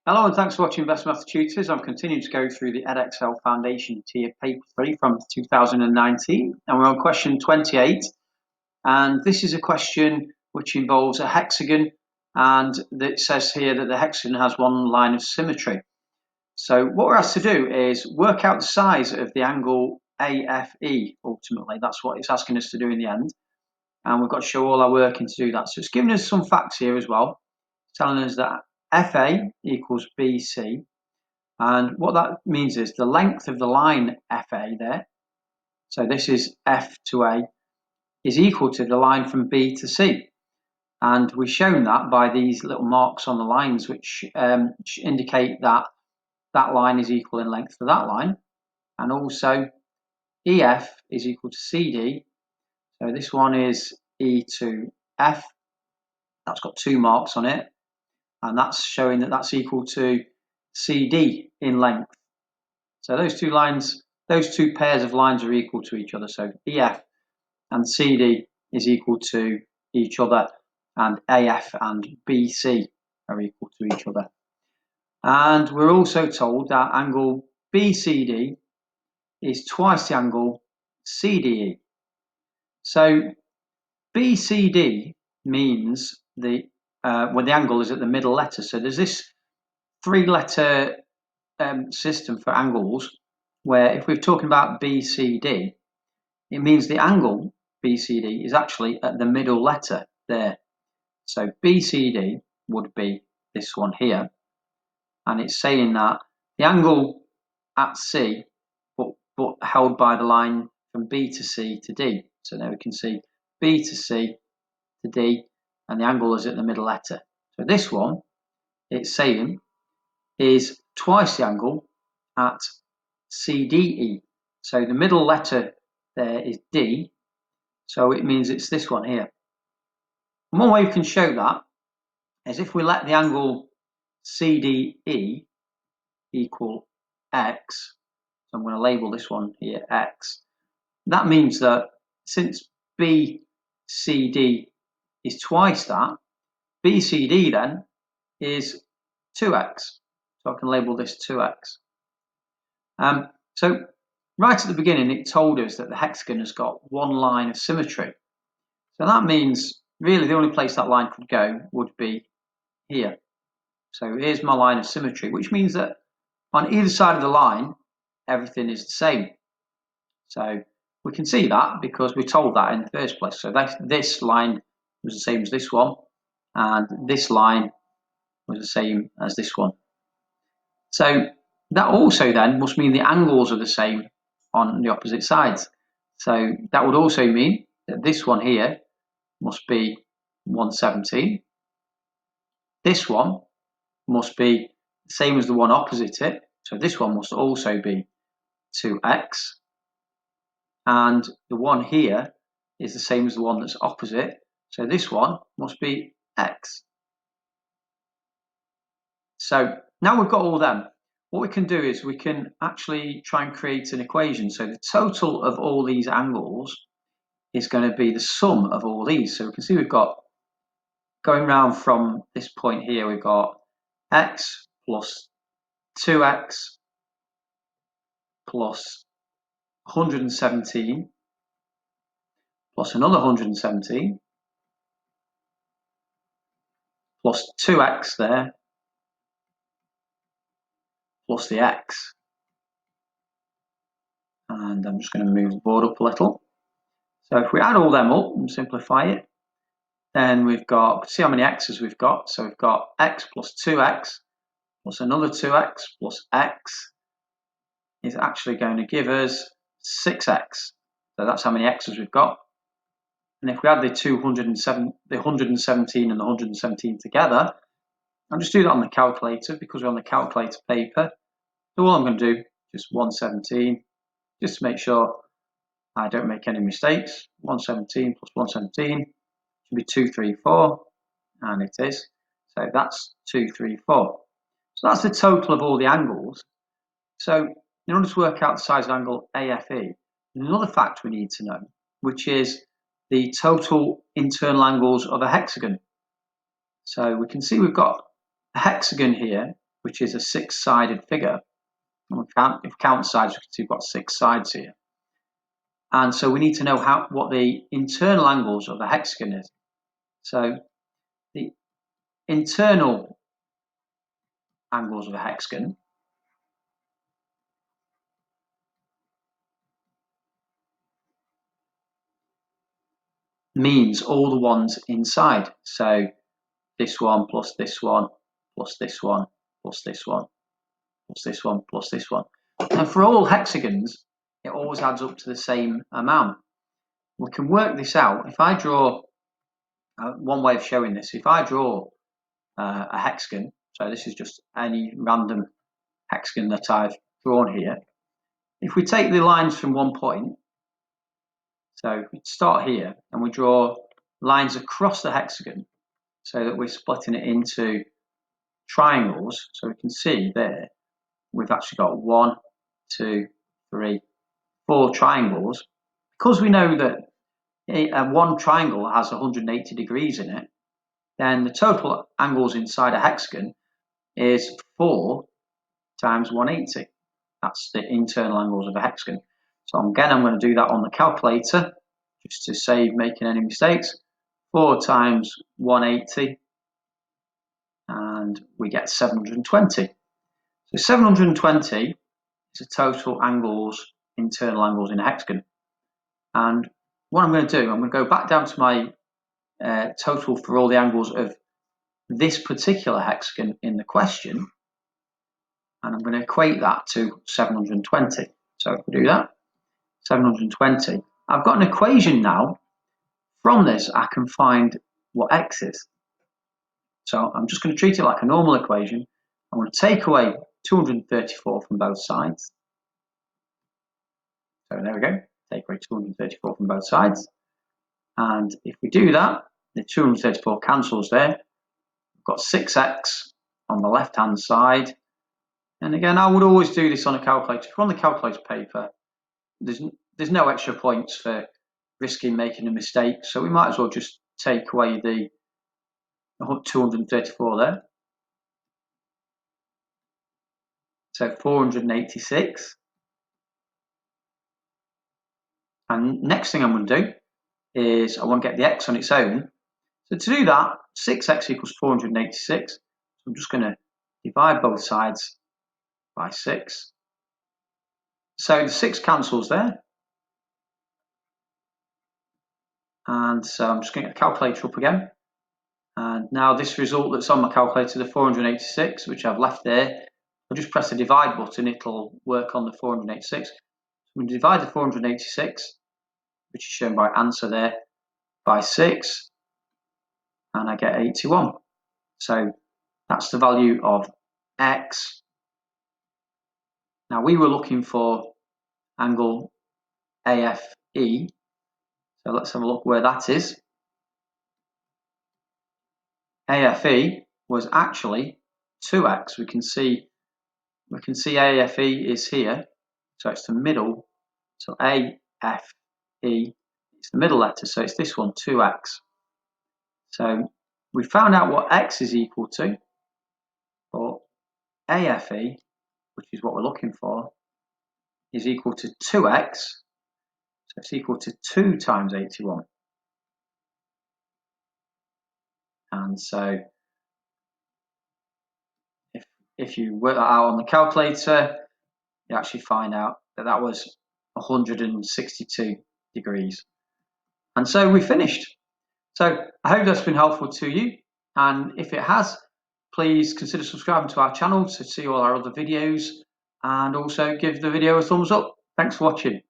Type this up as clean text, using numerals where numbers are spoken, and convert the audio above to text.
Hello and thanks for watching Best Maths Tutors. I'm continuing to go through the Edexcel Foundation Tier Paper 3 from 2019 and we're on question 28, and this is a question which involves a hexagon, and it says here that the hexagon has one line of symmetry. So what we're asked to do is work out the size of the angle AFE. Ultimately, that's what it's asking us to do in the end, and we've got to show all our working to do that. So it's giving us some facts here as well. It's telling us that FA equals BC, and what that means is the length of the line FA there, so this is F to A, is equal to the line from B to C. And we've shown that by these little marks on the lines, which indicate that that line is equal in length to that line. And also EF is equal to CD. So this one is E to F. That's got 2 marks on it. And that's showing that that's equal to CD in length. So those two lines, those two pairs of lines are equal to each other. So EF and CD is equal to each other, and AF and BC are equal to each other. And we're also told that angle BCD is twice the angle CDE. So BCD means when the angle is at the middle letter. So there's this 3-letter system for angles, where if we're talking about BCD, it means the angle BCD is actually at the middle letter there. So BCD would be this one here, and it's saying that the angle at C, but held by the line from B to C to D. So now we can see B to C to D, and the angle is at the middle letter. So this one, it's saying, is twice the angle at CDE. So the middle letter there is D, so it means it's this one here. And one way we can show that is if we let the angle CDE equal X, so I'm going to label this one here X, that means that since BCD is twice that, BCD then is 2x. So I can label this 2x. So right at the beginning, it told us that the hexagon has got one line of symmetry. So that means really the only place that line could go would be here. So here's my line of symmetry, which means that on either side of the line, everything is the same. So we can see that because we're told that in the first place. So this line was the same as this one, and this line was the same as this one. So that also then must mean the angles are the same on the opposite sides. So that would also mean that this one here must be 117. This one must be the same as the one opposite it. So this one must also be 2x. And the one here is the same as the one that's opposite. So this one must be x. So now we've got all them. What we can do is we can actually try and create an equation. So the total of all these angles is going to be the sum of all these. So we can see we've got, going round from this point here, we've got x plus 2x plus 117 plus another 117 plus 2x there plus the x. And I'm just going to move the board up a little. So if we add all them up and simplify it, then we've got, see how many x's we've got. So we've got x plus 2x plus another 2x plus x is actually going to give us 6x. So that's how many x's we've got. And if we add the 117 and the 117 together, I'll just do that on the calculator because we're on the calculator paper. So all I'm going to do is 117, just to make sure I don't make any mistakes. 117 plus 117 should be 234, and it is. So that's 234. So that's the total of all the angles. So in order to work out the size of angle AFE, there's another fact we need to know, which is the total internal angles of a hexagon. So we can see we've got a hexagon here, which is a 6-sided figure. If we count sides, we can see we've got 6 sides here. And so we need to know what the internal angles of the hexagon is. So the internal angles of a hexagon means all the ones inside. So this one plus this one plus this one plus this one plus this one plus this one. And for all hexagons, it always adds up to the same amount. We can work this out. If I draw, one way of showing this, if I draw a hexagon, so this is just any random hexagon that I've drawn here. If we take the lines from one point, so we start here and we draw lines across the hexagon so that we're splitting it into triangles, so we can see there we've actually got 1, 2, 3, 4 triangles. Because we know that one triangle has 180 degrees in it, then the total angles inside a hexagon is 4 times 180. That's the internal angles of a hexagon. So again, I'm going to do that on the calculator just to save making any mistakes. 4 times 180, and we get 720. So 720 is the total angles, internal angles in a hexagon. And what I'm going to do, I'm going to go back down to my total for all the angles of this particular hexagon in the question, and I'm going to equate that to 720. So if we do that, 720, I've got an equation now. From this, I can find what x is. So I'm just going to treat it like a normal equation. I'm going to take away 234 from both sides. So there we go, take away 234 from both sides. And if we do that, the 234 cancels there. We've got 6x on the left-hand side. And again, I would always do this on a calculator. If you're on the calculator paper, there's no extra points for risking making a mistake. So we might as well just take away the 234 there. So 486. And next thing I'm going to do is I want to get the x on its own. So to do that, 6x equals 486. So I'm just going to divide both sides by 6. So the 6 cancels there. And so I'm just going to get the calculator up again. And now this result that's on my calculator, the 486, which I've left there, I'll just press the divide button, it'll work on the 486. So I'm going to divide the 486, which is shown by answer there, by 6, and I get 81. So that's the value of x. Now we were looking for angle AFE, so let's have a look where that is. AFE was actually 2x. We can see AFE is here, so it's the middle. So AFE is the middle letter, so it's this one, 2x. So we found out what x is equal to, but AFE, which is what we're looking for, is equal to 2x, so it's equal to 2 times 81. And so if you work that out on the calculator, you actually find out that that was 162 degrees. And so we finished. So I hope that's been helpful to you. And if it has, please consider subscribing to our channel to see all our other videos, and also give the video a thumbs up. Thanks for watching.